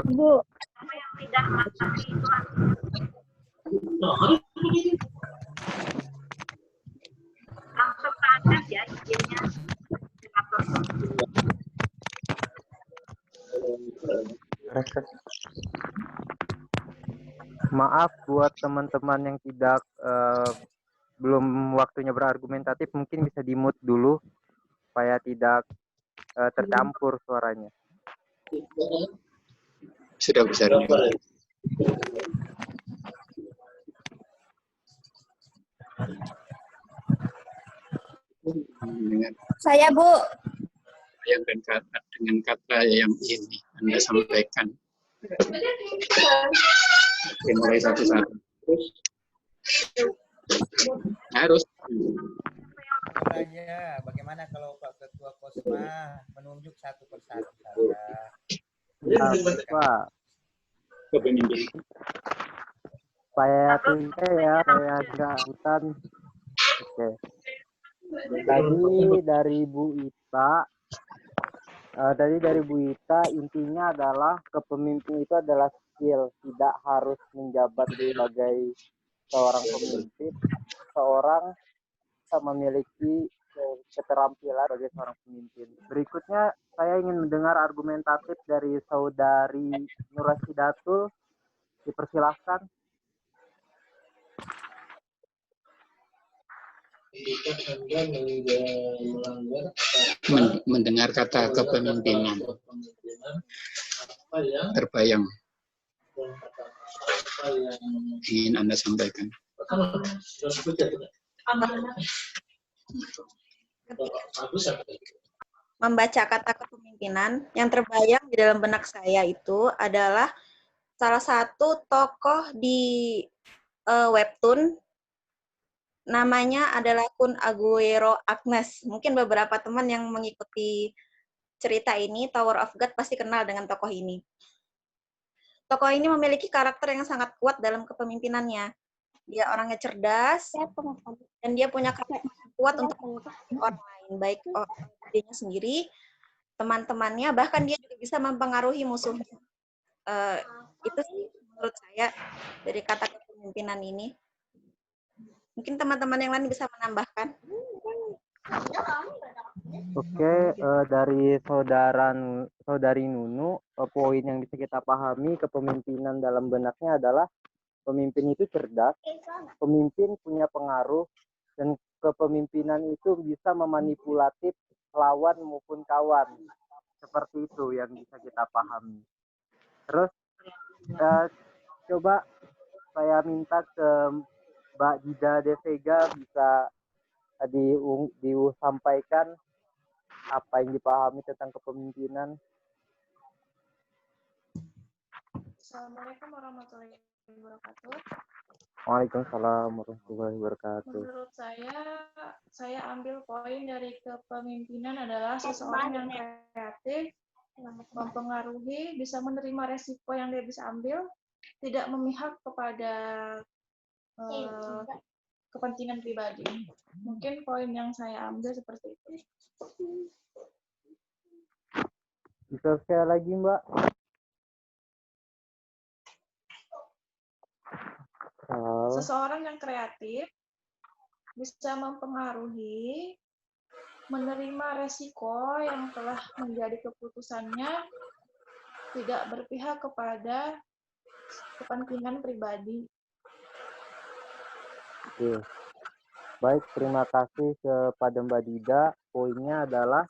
Bu. Langsung ke atas ya izinnya. Maaf buat teman-teman yang tidak belum waktunya berargumentatif, mungkin bisa di-mute dulu supaya tidak tercampur suaranya. Sudah bisa. Saya, Bu. Dengan kata yang ini Anda sampaikan. Mulai satu-satu. Harus. Tanya, bagaimana kalau Pak Ketua Kosma menunjuk satu persatu saja? Pak. Supaya tinggal ya, saya agak hutan. Oke. Tadi dari Bu Ita, intinya adalah kepemimpinan itu adalah skill, tidak harus menjabat sebagai seorang pemimpin. Seorang bisa memiliki keterampilan sebagai seorang pemimpin. Berikutnya saya ingin mendengar argumentatif dari Saudari Nurasidatul. Dipersilahkan. Mendengar kata kepemimpinan terbayang ingin Anda sampaikan. Membaca kata kepemimpinan, yang terbayang di dalam benak saya itu adalah salah satu tokoh di webtoon, namanya adalah Kun Aguero Agnes. Mungkin beberapa teman yang mengikuti cerita ini, Tower of God, pasti kenal dengan tokoh ini. Tokoh ini memiliki karakter yang sangat kuat dalam kepemimpinannya. Dia orangnya cerdas, dan dia punya karakter yang kuat untuk orang lain, baik dirinya sendiri, teman-temannya, bahkan dia juga bisa mempengaruhi musuhnya. Itu sih menurut saya dari kata kepemimpinan ini. Mungkin teman-teman yang lain bisa menambahkan. Oke, dari saudari Nunu, poin yang bisa kita pahami kepemimpinan dalam benaknya adalah pemimpin itu cerdas, pemimpin punya pengaruh, dan kepemimpinan itu bisa memanipulatif lawan maupun kawan. Seperti itu yang bisa kita pahami. Terus, coba saya minta ke Mbak Dida De Vega bisa disampaikan apa yang dipahami tentang kepemimpinan. Assalamualaikum warahmatullahi wabarakatuh. Waalaikumsalam warahmatullahi wabarakatuh. Menurut saya ambil poin dari kepemimpinan adalah seseorang yang kreatif, mempengaruhi, bisa menerima resiko yang dia bisa ambil, tidak memihak kepada kepentingan pribadi. Mungkin poin yang saya ambil seperti itu. Bisa sekali lagi, Mbak? Seseorang yang kreatif bisa mempengaruhi, menerima resiko yang telah menjadi keputusannya, tidak berpihak kepada kepentingan pribadi. Oke. Baik, terima kasih kepada Mbak Dida. Poinnya adalah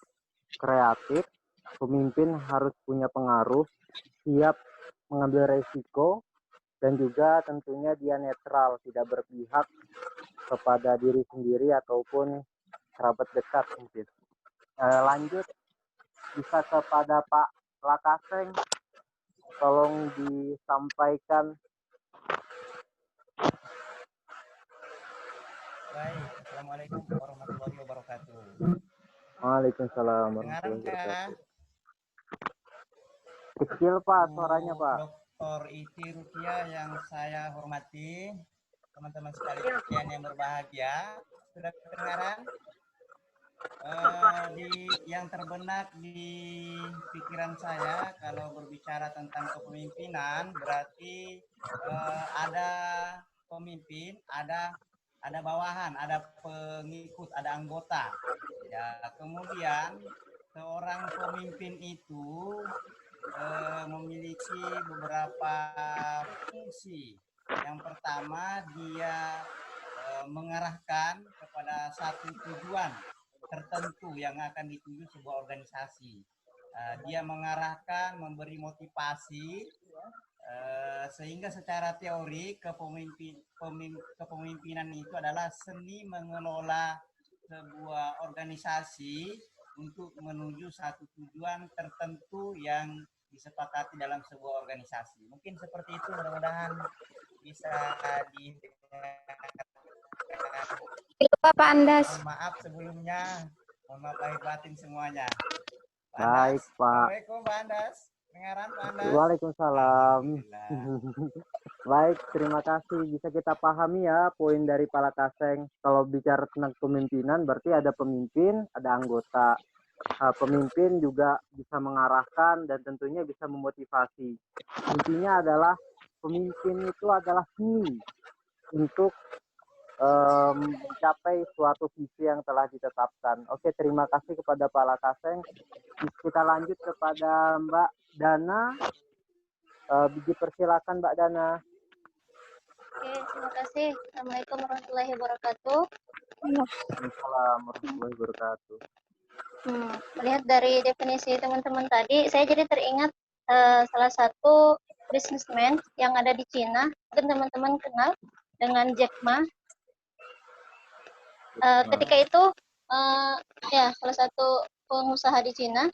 kreatif, pemimpin harus punya pengaruh, siap mengambil resiko, dan juga tentunya dia netral, tidak berpihak kepada diri sendiri ataupun kerabat dekat mungkin. Lanjut, bisa kepada Pak Lakaseng, tolong disampaikan. Baik, Assalamualaikum warahmatullahi wabarakatuh. Waalaikumsalam warahmatullahi wabarakatuh. Kecil Pak, suaranya Pak. Dr. Iti Rukia yang saya hormati, teman-teman sekalian yang berbahagia, sudah kedengaran? Yang terbenak di pikiran saya kalau berbicara tentang kepemimpinan berarti ada pemimpin, ada bawahan, ada pengikut, ada anggota. Ya, kemudian seorang pemimpin itu memiliki beberapa fungsi. Yang pertama, dia mengarahkan kepada satu tujuan tertentu yang akan dituju sebuah organisasi. Dia mengarahkan, memberi motivasi, sehingga secara teori kepemimpinan itu adalah seni mengelola sebuah organisasi untuk menuju satu tujuan tertentu yang disepakati dalam sebuah organisasi. Mungkin seperti itu, mudah-mudahan bisa didengar. Lupa Pak Andas. Mohon maaf sebelumnya, mohon maaf lahir batin semuanya. Baik, Pak. Assalamualaikum Pak Andas. Dengaran Pak Andas? Waalaikumsalam. Baik, terima kasih. Bisa kita pahami ya poin dari Pak Kaseng. Kalau bicara tentang kepemimpinan, berarti ada pemimpin, ada anggota. Pemimpin juga bisa mengarahkan dan tentunya bisa memotivasi. Intinya adalah pemimpin itu adalah seni untuk mencapai suatu visi yang telah ditetapkan. Oke, terima kasih kepada Pak Lakaseng. Kita lanjut kepada Mbak Dana. Dipersilakan Mbak Dana. Oke, terima kasih. Assalamualaikum warahmatullahi wabarakatuh. Waalaikumsalam warahmatullahi wabarakatuh. Melihat dari definisi teman-teman tadi, saya jadi teringat salah satu businessman yang ada di Cina. Mungkin teman-teman kenal dengan Jack Ma. Ketika itu ya salah satu pengusaha di Cina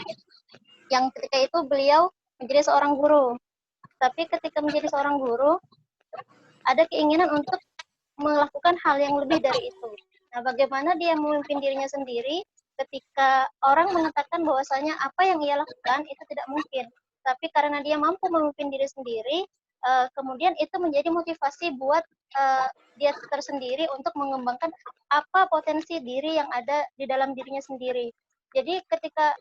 yang ketika itu beliau menjadi seorang guru. Tapi ketika menjadi seorang guru ada keinginan untuk melakukan hal yang lebih dari itu. Nah, bagaimana dia memimpin dirinya sendiri ketika orang mengatakan bahwasanya apa yang ia lakukan itu tidak mungkin. Tapi karena dia mampu memimpin diri sendiri, kemudian itu menjadi motivasi buat dia tersendiri untuk mengembangkan apa potensi diri yang ada di dalam dirinya sendiri. Jadi ketika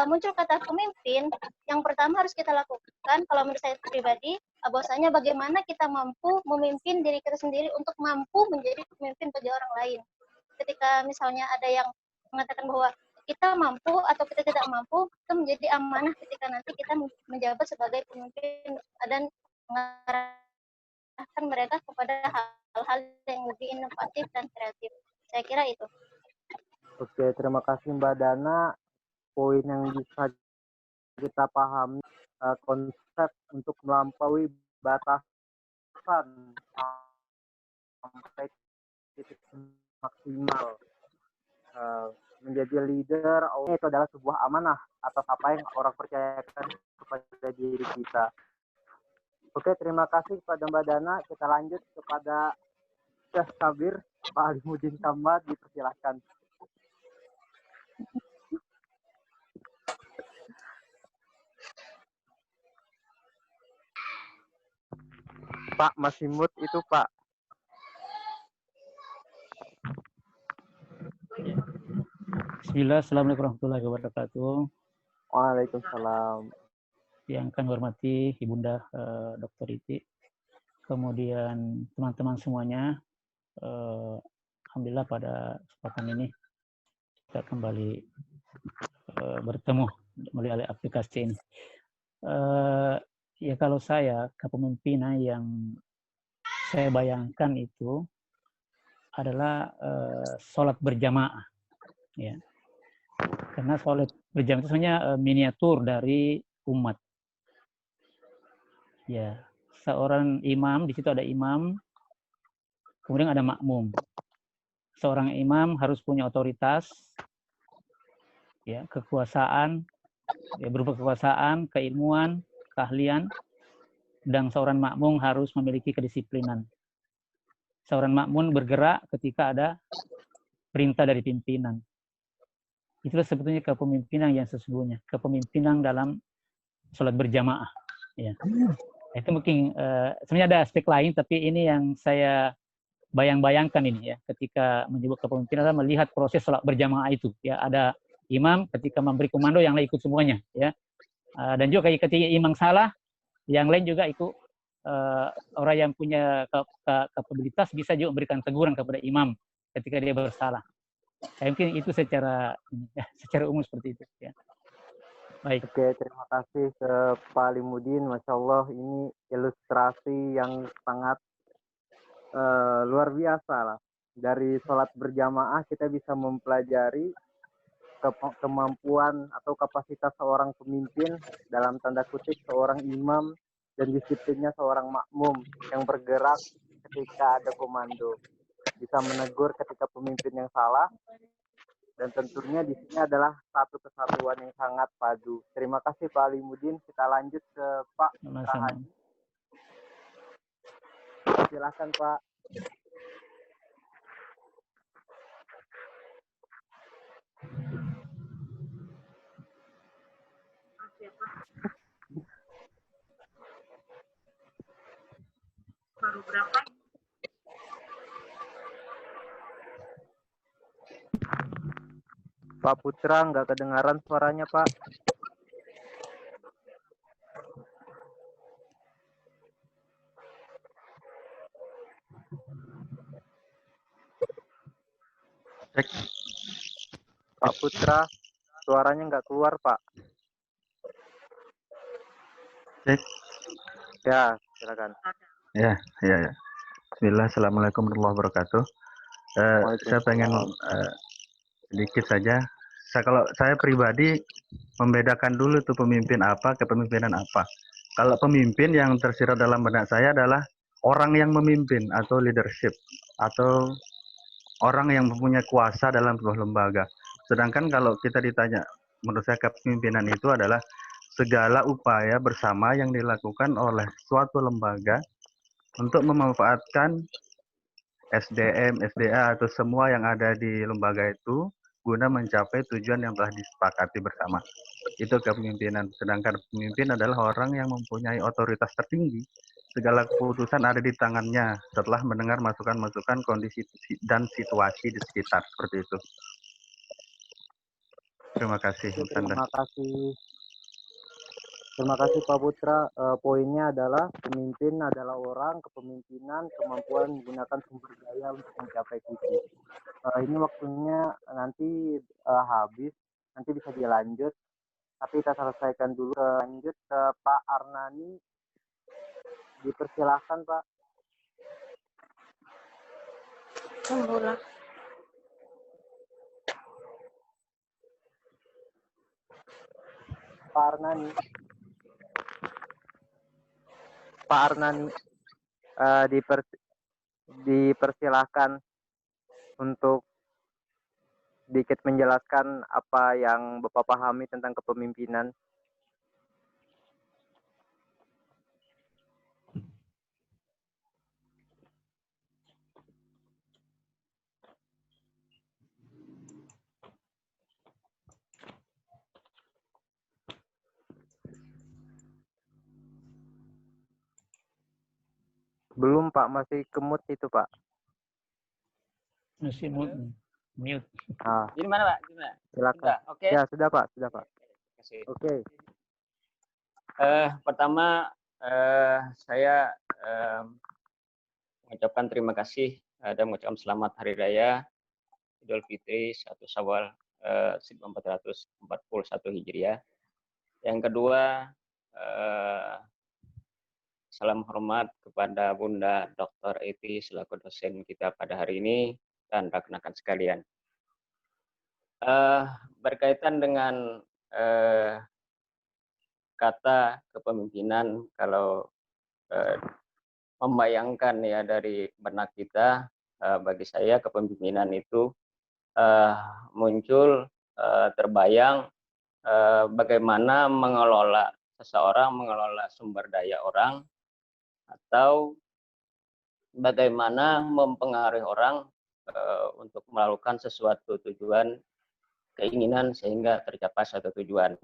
muncul kata pemimpin, yang pertama harus kita lakukan, kalau menurut saya pribadi, bahwasanya bagaimana kita mampu memimpin diri kita sendiri untuk mampu menjadi pemimpin bagi orang lain. Ketika misalnya ada yang mengatakan bahwa kita mampu atau kita tidak mampu, itu menjadi amanah ketika nanti kita menjabat sebagai pemimpin dan mengarahkan mereka kepada hal-hal yang lebih inovatif dan kreatif. Saya kira itu. Oke, terima kasih Mbak Dana. Poin yang bisa kita pahami, konsep untuk melampaui batasan sampai titik maksimal. Menjadi leader itu adalah sebuah amanah atas apa yang orang percayakan kepada diri kita. Oke, terima kasih kepada Mbak Dana. Kita lanjut kepada Syekh Kabir, Pak Alimuddin Samad, dipersilahkan. Pak, masih mute itu Pak. Bismillah, Assalamualaikum warahmatullahi wabarakatuh. Waalaikumsalam. Yang kami hormati Ibunda Dr. Iti, kemudian teman-teman semuanya, alhamdulillah pada kesempatan ini kita kembali bertemu melalui aplikasi ini. Ya kalau saya, kepemimpinan yang saya bayangkan itu adalah sholat berjamaah, ya. Karena sholat berjamaah itu sebenarnya miniatur dari umat. Ya, seorang imam, di situ ada imam, kemudian ada makmum. Seorang imam harus punya otoritas, ya, kekuasaan, ya, berupa kekuasaan, keilmuan, keahlian, dan seorang makmum harus memiliki kedisiplinan. Seorang makmum bergerak ketika ada perintah dari pimpinan. Itulah sebetulnya kepemimpinan yang sesungguhnya, kepemimpinan dalam sholat berjamaah. Ya. Itu mungkin sebenarnya ada aspek lain, tapi ini yang saya bayang-bayangkan ini ya, ketika menyebut kepemimpinan adalah melihat proses sholat berjamaah itu ya, ada imam ketika memberi komando yang lain ikut semuanya ya. Dan juga ketika imam salah, yang lain juga ikut, orang yang punya kapabilitas bisa juga memberikan teguran kepada imam ketika dia bersalah. Mungkin itu secara umum seperti itu ya. Baik. Oke, terima kasih ke Pak Alimudin. Masya Allah, ini ilustrasi yang sangat luar biasa lah. Dari sholat berjamaah kita bisa mempelajari kemampuan atau kapasitas seorang pemimpin, dalam tanda kutip seorang imam, dan disiplinnya seorang makmum yang bergerak ketika ada komando, bisa menegur ketika pemimpin yang salah, dan tentunya di sini adalah satu kesatuan yang sangat padu. Terima kasih Pak Alimudin. Kita lanjut ke Pak Rahadi. Silakan Pak. Baru berapa? Pak Putra, nggak kedengaran suaranya Pak. Cek. Pak Putra, suaranya nggak keluar Pak. Cek. Ya, silakan. Ya. Bismillah, Assalamualaikum warahmatullahi wabarakatuh. Saya pengen sedikit saja. Kalau saya pribadi membedakan dulu tuh pemimpin apa, kepemimpinan apa. Kalau pemimpin yang tersirat dalam benak saya adalah orang yang memimpin atau leadership, atau orang yang mempunyai kuasa dalam sebuah lembaga. Sedangkan kalau kita ditanya, menurut saya kepemimpinan itu adalah segala upaya bersama yang dilakukan oleh suatu lembaga untuk memanfaatkan SDM, SDA, atau semua yang ada di lembaga itu guna mencapai tujuan yang telah disepakati bersama. Itu kepemimpinan. Sedangkan pemimpin adalah orang yang mempunyai otoritas tertinggi. Segala keputusan ada di tangannya setelah mendengar masukan-masukan kondisi dan situasi di sekitar. Seperti itu. Terima kasih. Terima kasih Pak Putra. Poinnya adalah pemimpin adalah orang, kepemimpinan, kemampuan menggunakan sumber daya untuk mencapai tujuan. Ini waktunya nanti habis, nanti bisa dilanjut. Tapi kita selesaikan dulu. Lanjut ke Pak Arnani. Dipersilahkan Pak. Alhamdulillah. Pak Arnani, dipersilahkan untuk sedikit menjelaskan apa yang Bapak pahami tentang kepemimpinan. Belum Pak, masih kemut itu Pak. Masih mute. Ini mana Pak? Gimana? Silakan. Oke. Ya sudah Pak, Oke. Pertama saya mengucapkan terima kasih dan mengucapkan selamat Hari Raya Idul Fitri 1 Syawal 1441 Hijriah. Yang kedua, salam hormat kepada Bunda Dr. Eti selaku dosen kita pada hari ini dan rekan-rekan sekalian. Berkaitan dengan kata kepemimpinan, kalau membayangkan ya dari benak kita, bagi saya kepemimpinan itu muncul terbayang bagaimana seseorang mengelola sumber daya orang, atau bagaimana mempengaruhi orang untuk melakukan sesuatu tujuan, keinginan sehingga tercapai suatu tujuan.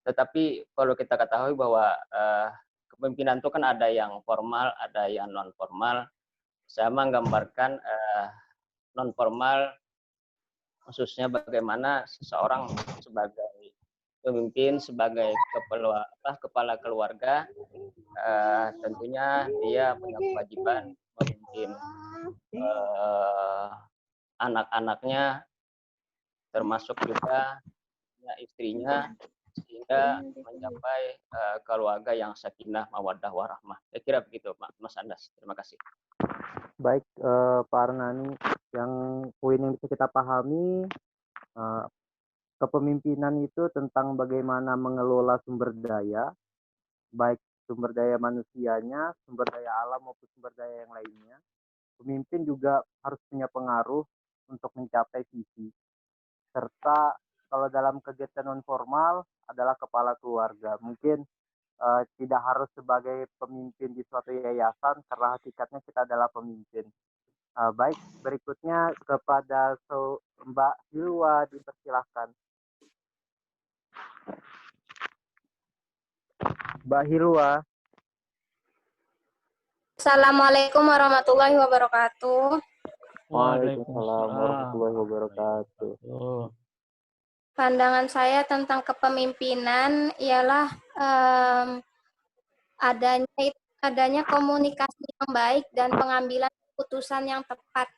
Tetapi kalau kita ketahui bahwa kepemimpinan itu kan ada yang formal, ada yang non formal. saya menggambarkan non formal, khususnya bagaimana seseorang sebagai pemimpin, sebagai kepala keluarga, tentunya dia punya kewajiban memimpin anak-anaknya, termasuk juga istrinya, sehingga mencapai keluarga yang sakinah, mawaddah, warahmah. Saya kira begitu, Mas Andas. Terima kasih. Baik, Pak Arnani, yang poin yang bisa kita pahami, kepemimpinan itu tentang bagaimana mengelola sumber daya, baik sumber daya manusianya, sumber daya alam maupun sumber daya yang lainnya. Pemimpin juga harus punya pengaruh untuk mencapai visi. Serta kalau dalam kegiatan non formal adalah kepala keluarga. Mungkin tidak harus sebagai pemimpin di suatu yayasan, karena hakikatnya kita adalah pemimpin. Baik, berikutnya kepada Mbak Hilwa, dipersilahkan. Mbak Hilwa. Assalamualaikum warahmatullahi wabarakatuh. Waalaikumsalam warahmatullahi wabarakatuh. Pandangan saya tentang kepemimpinan ialah adanya komunikasi yang baik dan pengambilan keputusan yang tepat.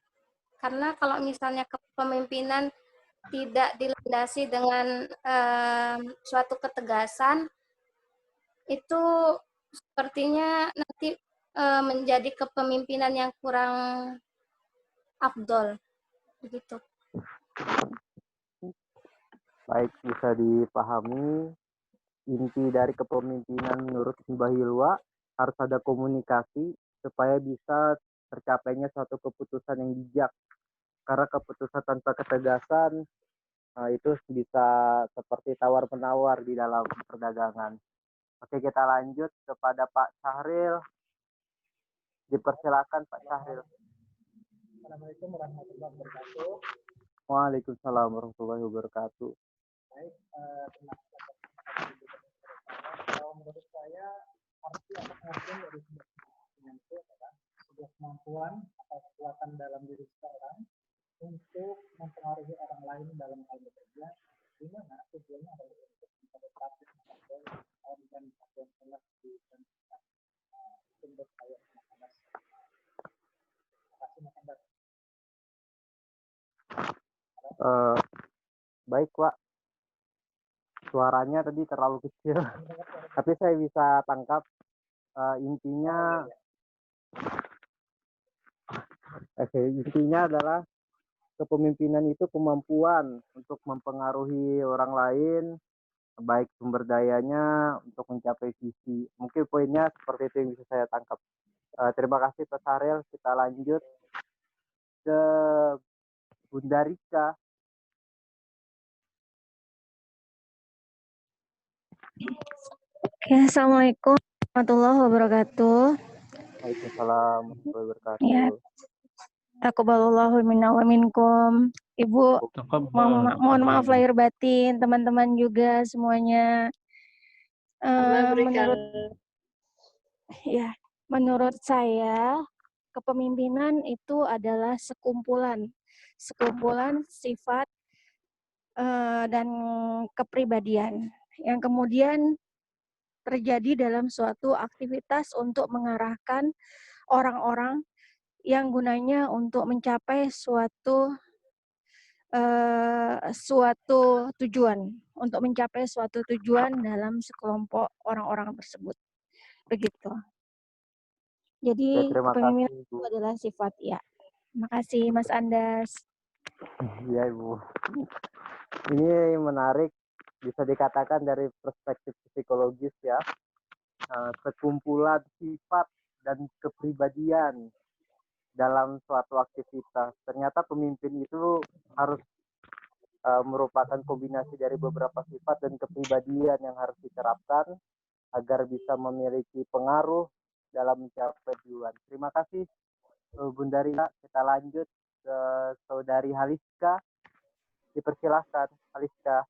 Karena kalau misalnya kepemimpinan tidak dilandasi dengan suatu ketegasan, itu sepertinya nanti menjadi kepemimpinan yang kurang afdol, begitu. Baik, bisa dipahami inti dari kepemimpinan menurut Mbak Hilwa harus ada komunikasi supaya bisa tercapainya suatu keputusan yang bijak. Karena keputusan tanpa ketegasan itu bisa seperti tawar-menawar di dalam perdagangan. Oke, kita lanjut kepada Pak Syahril. Dipersilakan Pak Syahril. Assalamualaikum warahmatullahi wabarakatuh. Waalaikumsalam warahmatullahi wabarakatuh. Baik, terima kasih. Kalau menurut saya arti atau pengertian dari sebuah kepemimpinan itu adalah sebuah kemampuan atau kekuatan dalam diri seseorang untuk mempengaruhi orang lain dalam hal bekerja, di mana tujuannya adalah untuk mencapai target atau organisasi yang telah ditentukan sumber daya masyarakat. Terima kasih, Mas Andas. Baik, Pak. Suaranya tadi terlalu kecil, tapi saya bisa tangkap intinya. Intinya adalah kepemimpinan itu kemampuan untuk mempengaruhi orang lain, baik sumber dayanya untuk mencapai visi. Mungkin poinnya seperti itu yang bisa saya tangkap. Terima kasih Pak Syahril. Kita lanjut ke Bunda Rika. Oke, Assalamualaikum warahmatullahi wabarakatuh. Waalaikumsalam warahmatullahi wabarakatuh. Ya, taqabbalallahu minna wa minkum. Ibu, mohon maaf lahir batin, teman-teman juga semuanya. Menurut saya, kepemimpinan itu adalah sekumpulan sifat dan kepribadian yang kemudian terjadi dalam suatu aktivitas untuk mengarahkan orang-orang yang gunanya untuk mencapai suatu tujuan dalam sekelompok orang-orang tersebut. Begitu. Jadi kepemimpinan itu adalah sifat ya. Terima kasih Mas Andas. Iya Ibu. Ini menarik, bisa dikatakan dari perspektif psikologis ya. Sekumpulan sifat dan kepribadian dalam suatu aktivitas. Ternyata pemimpin itu harus merupakan kombinasi dari beberapa sifat dan kepribadian yang harus diterapkan agar bisa memiliki pengaruh dalam mencapai tujuan. Terima kasih Bunda Rina. Kita lanjut ke Saudari Haliska. Dipersilahkan Haliska.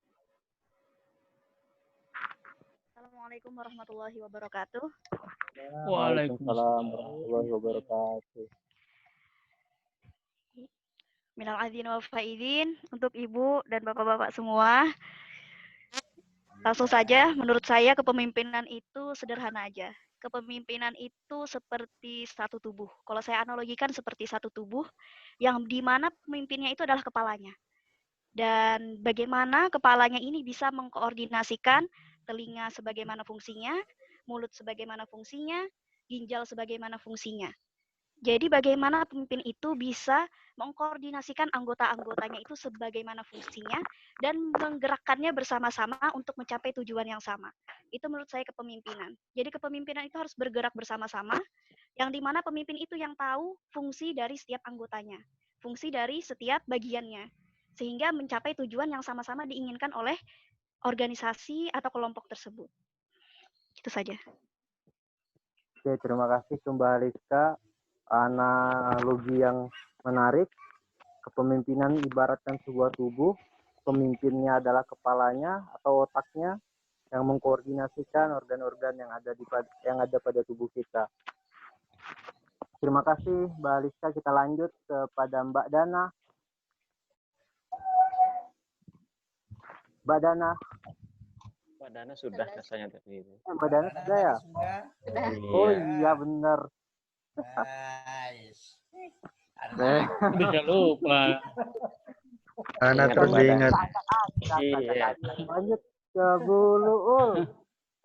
Assalamualaikum warahmatullahi wabarakatuh. Waalaikumsalam warahmatullahi wabarakatuh. Minal aidin wal faizin untuk Ibu dan Bapak-bapak semua. Langsung saja, menurut saya kepemimpinan itu sederhana aja. Kepemimpinan itu seperti satu tubuh. Kalau saya analogikan seperti satu tubuh, yang di mana pemimpinnya itu adalah kepalanya. Dan bagaimana kepalanya ini bisa mengkoordinasikan telinga sebagaimana fungsinya, mulut sebagaimana fungsinya, ginjal sebagaimana fungsinya. Jadi bagaimana pemimpin itu bisa mengkoordinasikan anggota-anggotanya itu sebagaimana fungsinya dan menggerakkannya bersama-sama untuk mencapai tujuan yang sama. Itu menurut saya kepemimpinan. Jadi kepemimpinan itu harus bergerak bersama-sama, yang dimana pemimpin itu yang tahu fungsi dari setiap anggotanya, fungsi dari setiap bagiannya, sehingga mencapai tujuan yang sama-sama diinginkan oleh organisasi atau kelompok tersebut. Itu saja. Oke, terima kasih Mbak Aliska. Analogi yang menarik. Kepemimpinan ibaratkan sebuah tubuh, pemimpinnya adalah kepalanya atau otaknya yang mengkoordinasikan organ-organ yang ada pada tubuh kita. Terima kasih Mbak Aliska. Kita lanjut kepada Mbak Dana. Mbak Dana. Mbak Dana sudah rasanya tadi. Mbak Dana sudah ya? Sudah. Oh iya benar. Bisa lupa. Anak terus diingat. Iya. Lanjut ke Bu Luul.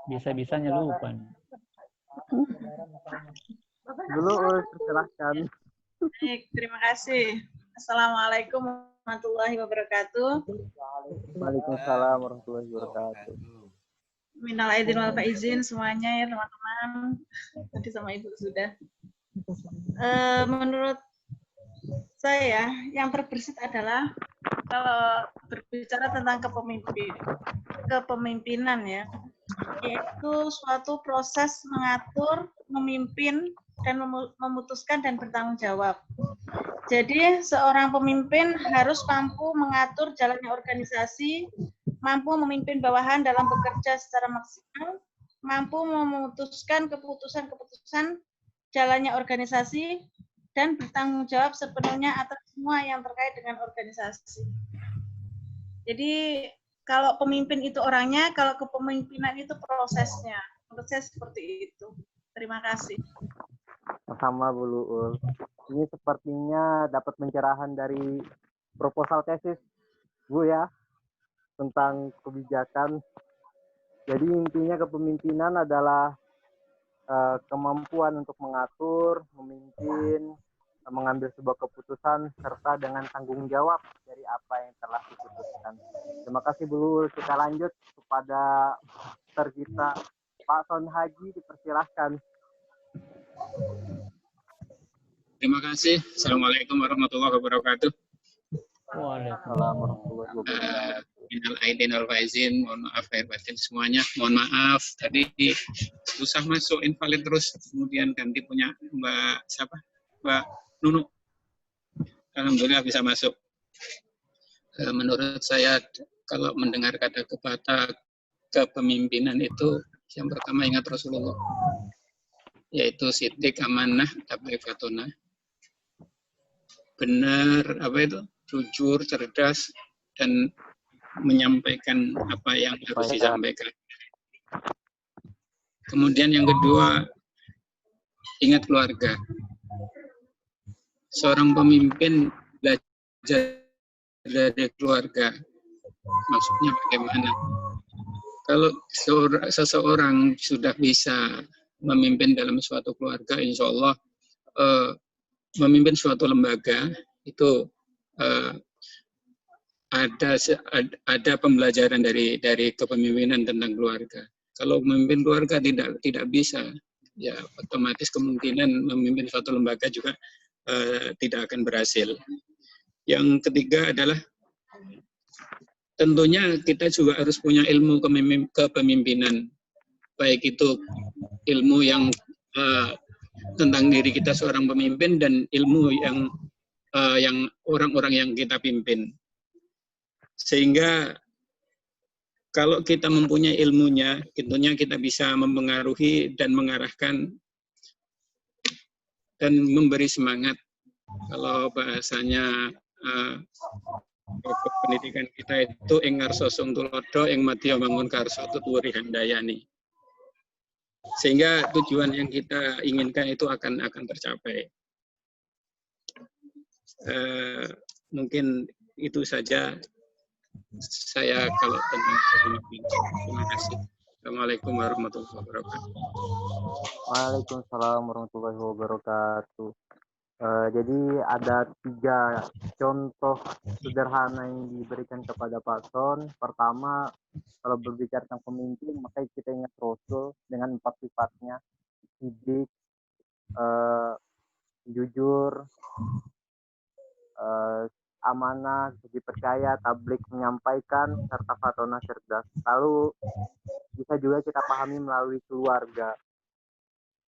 Bisa-bisanya lupa. Bu Luul, silahkan. Baik, terima kasih. Assalamualaikum warahmatullahi wabarakatuh. Waalaikumsalam warahmatullahi wabarakatuh. Minal aidin wal faizin semuanya ya teman-teman. Tadi sama Ibu sudah. Menurut saya yang terbersit adalah kalau berbicara tentang kepemimpinan ya, yaitu suatu proses mengatur, memimpin, dan memutuskan dan bertanggung jawab. Jadi seorang pemimpin harus mampu mengatur jalannya organisasi, mampu memimpin bawahan dalam bekerja secara maksimal, mampu memutuskan keputusan-keputusan jalannya organisasi, dan bertanggung jawab sepenuhnya atas semua yang terkait dengan organisasi. Jadi kalau pemimpin itu orangnya, kalau kepemimpinan itu prosesnya. Menurut saya seperti itu. Terima kasih. Sama Bu Luul. Ini sepertinya dapat pencerahan dari proposal tesis Bu ya, tentang kebijakan. Jadi intinya kepemimpinan adalah kemampuan untuk mengatur, memimpin, mengambil sebuah keputusan, serta dengan tanggung jawab dari apa yang telah diputuskan. Terima kasih Bu Luul. Kita lanjut kepada speaker kita, Pak Son Haji, dipersilahkan. Terima kasih. Assalamualaikum warahmatullahi wabarakatuh. Waalaikumsalam warahmatullahi wabarakatuh. Minal aidin wal faizin, mohon maaf lahir batin semuanya. Mohon maaf tadi susah masuk, invalid terus, kemudian ganti punya Mbak siapa? Mbak Nunu. Alhamdulillah bisa masuk. Menurut saya kalau mendengar kata kepemimpinan itu yang pertama ingat Rasulullah, yaitu sidik, amanah, tablighatuna. Benar jujur, cerdas, dan menyampaikan apa yang harus disampaikan. Kemudian yang kedua, ingat keluarga. Seorang pemimpin belajar dari keluarga. Maksudnya bagaimana? Kalau seseorang sudah bisa memimpin dalam suatu keluarga, insya Allah memimpin suatu lembaga itu ada pembelajaran dari kepemimpinan tentang keluarga. Kalau memimpin keluarga tidak bisa, ya otomatis kemungkinan memimpin suatu lembaga juga tidak akan berhasil. Yang ketiga adalah tentunya kita juga harus punya ilmu kepemimpinan, baik itu ilmu yang tentang diri kita seorang pemimpin dan ilmu yang orang-orang yang kita pimpin. Sehingga kalau kita mempunyai ilmunya, tentunya kita bisa mempengaruhi dan mengarahkan dan memberi semangat. Kalau bahasanya pokok pendidikan kita itu ing ngarsa tulodo ing madya mangun karso tutwuri handayani. Sehingga tujuan yang kita inginkan itu akan tercapai. Mungkin itu saja saya kalau tentang kepemimpinan. Terima kasih. Assalamualaikum warahmatullahi wabarakatuh. Waalaikumsalam warahmatullahi wabarakatuh. Jadi ada 3 contoh sederhana yang diberikan kepada Pak Son. Pertama, kalau berbicara tentang pemimpin, maka kita ingat Rasul dengan 4 sifatnya: hidik, jujur, amanah, dipercaya, tablik, menyampaikan, serta fatona cerdas. Lalu bisa juga kita pahami melalui keluarga.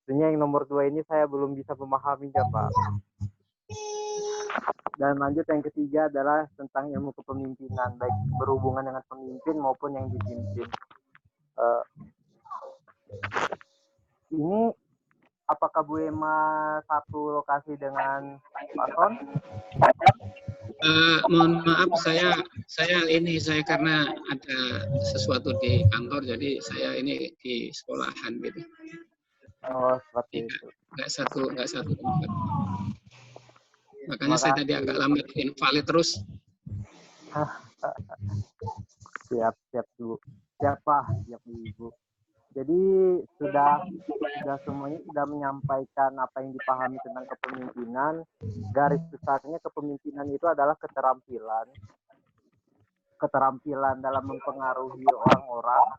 Sebenarnya yang nomor 2 ini saya belum bisa memahaminya, Pak. Dan lanjut yang ketiga adalah tentang ilmu kepemimpinan, baik berhubungan dengan pemimpin maupun yang dipimpin. Ini apakah Bu Emma satu lokasi dengan Pak Son? Mohon maaf, saya karena ada sesuatu di kantor, jadi saya ini di sekolahan gitu. Oh, seperti itu. Nggak satu tempat. Makanya saya tadi agak lambat, invalid terus. Siap Bu. Siap Ibu. Jadi sudah semuanya sudah menyampaikan apa yang dipahami tentang kepemimpinan. Garis besarnya kepemimpinan itu adalah keterampilan dalam mempengaruhi orang-orang.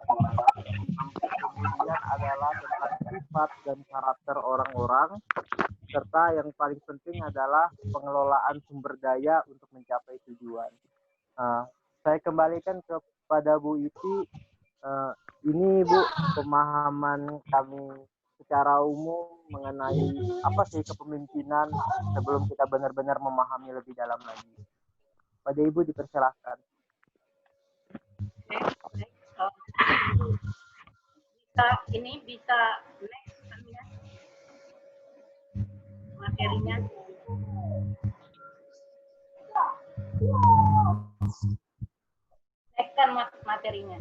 Kemudian adalah tentang sifat dan karakter orang-orang, serta yang paling penting adalah pengelolaan sumber daya untuk mencapai tujuan. Saya kembalikan kepada Bu Iti. Ini Bu, pemahaman kami secara umum mengenai apa sih kepemimpinan sebelum kita benar-benar memahami lebih dalam lagi. Pada Ibu dipersilahkan. Bisa next ya, materinya. Next kan materinya.